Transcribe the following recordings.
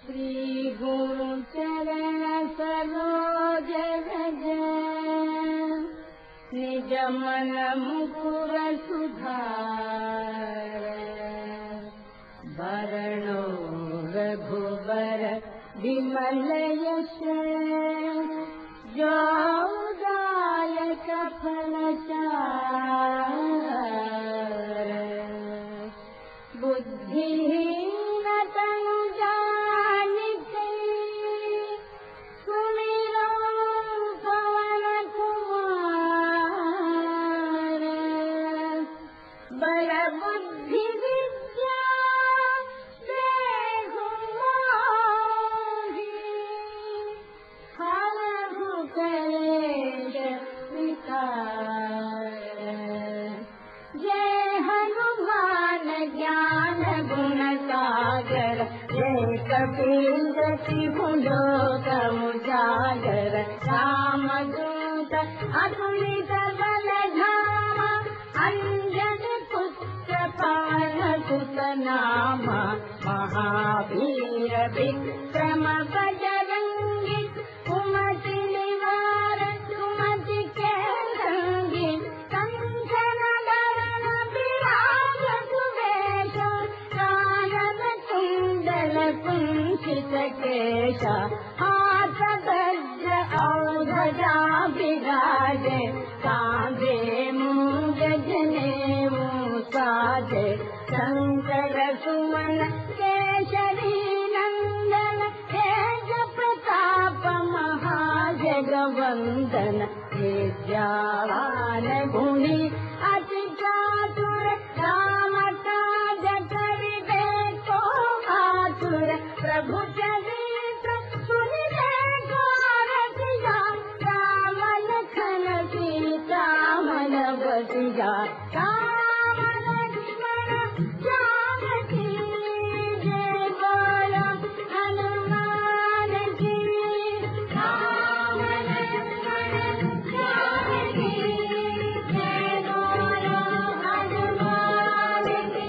श्री गुरु चरण सरोज रज निज मन मुकुर सुधार वरणो रघुबर विमल यश जो दायक फल चार बुद्धिहीन तनु जानिके सुमिरो पवन कुमार बड़ बुद्धि विद्या देहु मोहि हरहु कलेश विकार जय हनुमान ज्ञान गुण सागर जय कपीलति लोक उजागर रामदूत अतुलित बल धामा अंजन पुत्र पवन सुत नामा महावीर विक्रम बजरंगी कुमति निवार सुमति के रंगी कंचन बरन विराज सुवेश कानन कुंडल कुंचित केश हाथ वज्र और ध्वजा विराजे कांधे मूंज जनेऊ साजे शंकर सुमन केसरी नंदन तेज प्रताप महाजगवंदन विद्यावान गुणी अति चातुर राम काज करिबे को आतुर प्रभु चरित्र सुनिबे को रसिया राम लखन सीता मन बसिया राम लक्ष्मण जानकी जय बोलो हनुमान जी राम लक्ष्मण जानकी जय बोलो हनुमान जी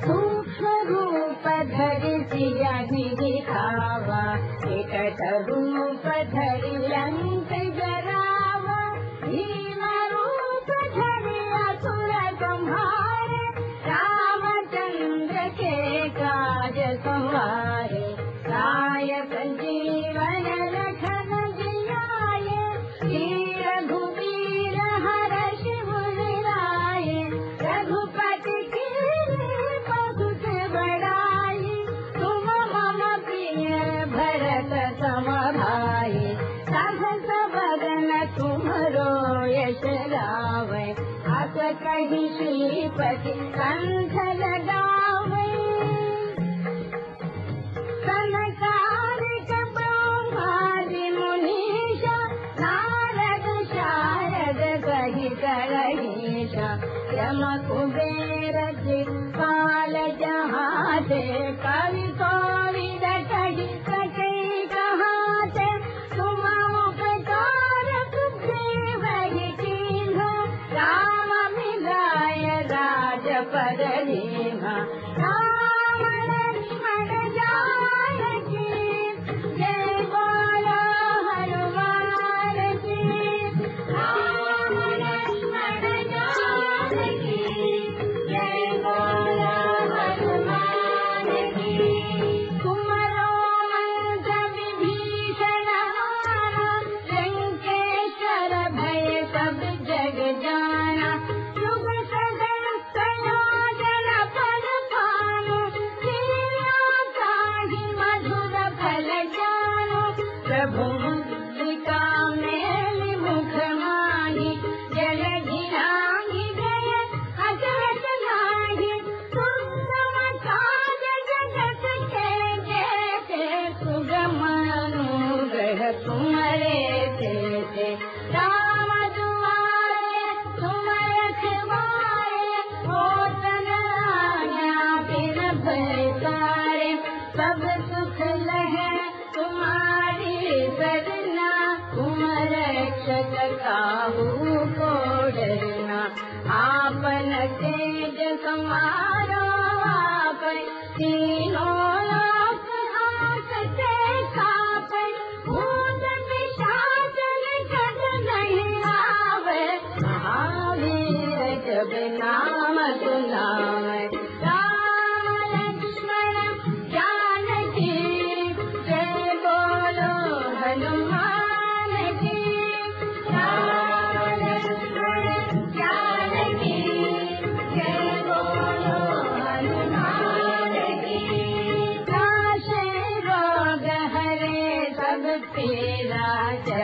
सूक्ष्म रूप धरि सिया दिखावा एकट रूप धरि लंक जरावा भीम रूप धरि असुर संहारे रामचंद्र के काज संवारे नायक जीवन लखन जियाए वीर रघुवीर हरषि मुनिराए रघुपति कीर्ति बहुत बड़ाई तुम मम प्रिय भरत सम भाई सहस बदन तुमरो यश गावे अस कहि श्रीपति कंठ लगावे सनकादिक ब्रह्मादि मुनीश नारद शारद सहित रहीश यम कुबेर दिक्पाल जहाते कवि कोविद कहि सके कहाते तुम उपकार सुग्रीव कीन्हा राम मिलाय राजपद दीन्हा राम लक्ष्मण जानकी जय बोलो हनुमान जी राम लक्ष्मण जानकी जय बोलो हनुमान जी कुमरो मंत्र विभीषण हारा लंकेश्वर भय सब जग जाना युग सदन संयोजन पद पानो प्रिया काहि मधुर फल जानो प्रभु मुद्रिका मेलि मुख माहि जल धिरांगी गय अजरत नाही सुगम काज जगत के जेते सुगम अनुग्रह तुम्हारे तेते राम दुआरे तुम रखवारे होत न आज्ञा बिन भय तारे सब सुख लहे तुम्हारी सरना तुम रक्षक काहू को डरना आपन तेज समारो आप तीनों लोक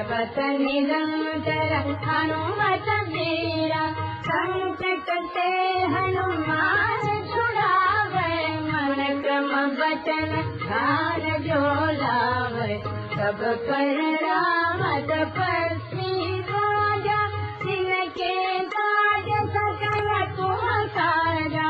पर्वत निरंतर हनुमत वीरा संकट से हनुमान छुड़ावे मन क्रम वचन ध्यान जो लावे सब पर रामत पर श्री राजा जिनके काज सकल तुम साजा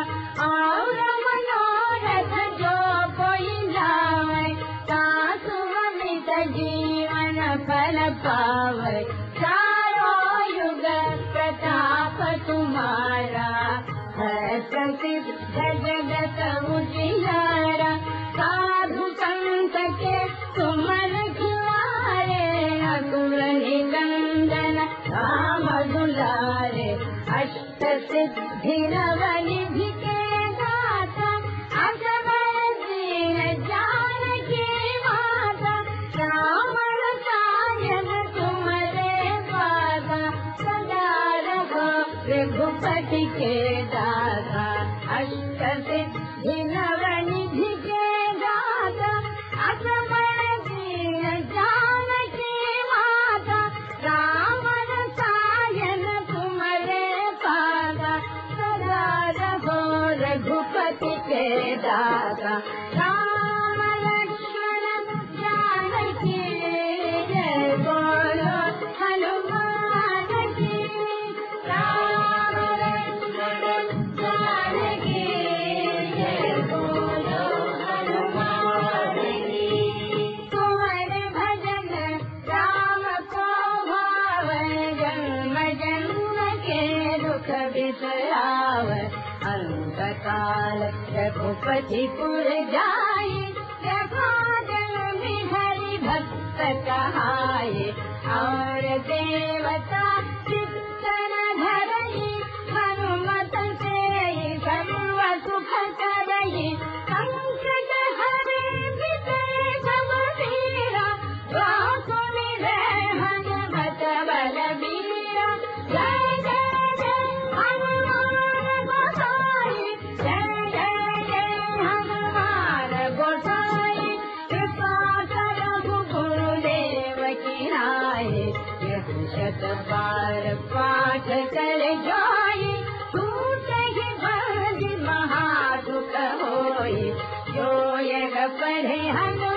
और मनोरथ जो कोई लावे तासु अमित जीवन फल पावे चारों युग प्रताप तुम्हारा है प्रसिद्ध जगत उजियारा साधु संत के तुम रखवारे असुर निकंदन राम दुलारे अष्ट सिद्धि नवनिधि के दाता अजगर दीन जानकी माता राम रसायन तुम्हारे पादा सदा रहो रघुपति के दाता अष्ट सिद्धि नवनिधि के दाता अजगर दीन जानकी माता राम रसायन तुम्हारे पादा सदा रहो रघुपति के दाता राम लक्ष्मण जानकी जय बोलो हनुमान की राम लक्ष्मण जानकी जय बोलो हनुमान की तुम्हारे भजन राम को भावे जन्म जन्म के दुख बिसरावे अंत काल रघुपति पुर जाए जहाँ जन्म हरि भक्त कहाए और देवता चित्तन धरई हनुमत से सर्व सुख करई संकट हरे विजय सब वीरा द्वासु निधे हनुमत बलबीरा जय जय जय हनुमान गोसाई जय जय जय हनुमान गोसाई कृपा करो गुरुदेव की नाई यह शत बार पाठ कर जाई टूट ही बंद महादुख होई जो यह पढ़े हनुमान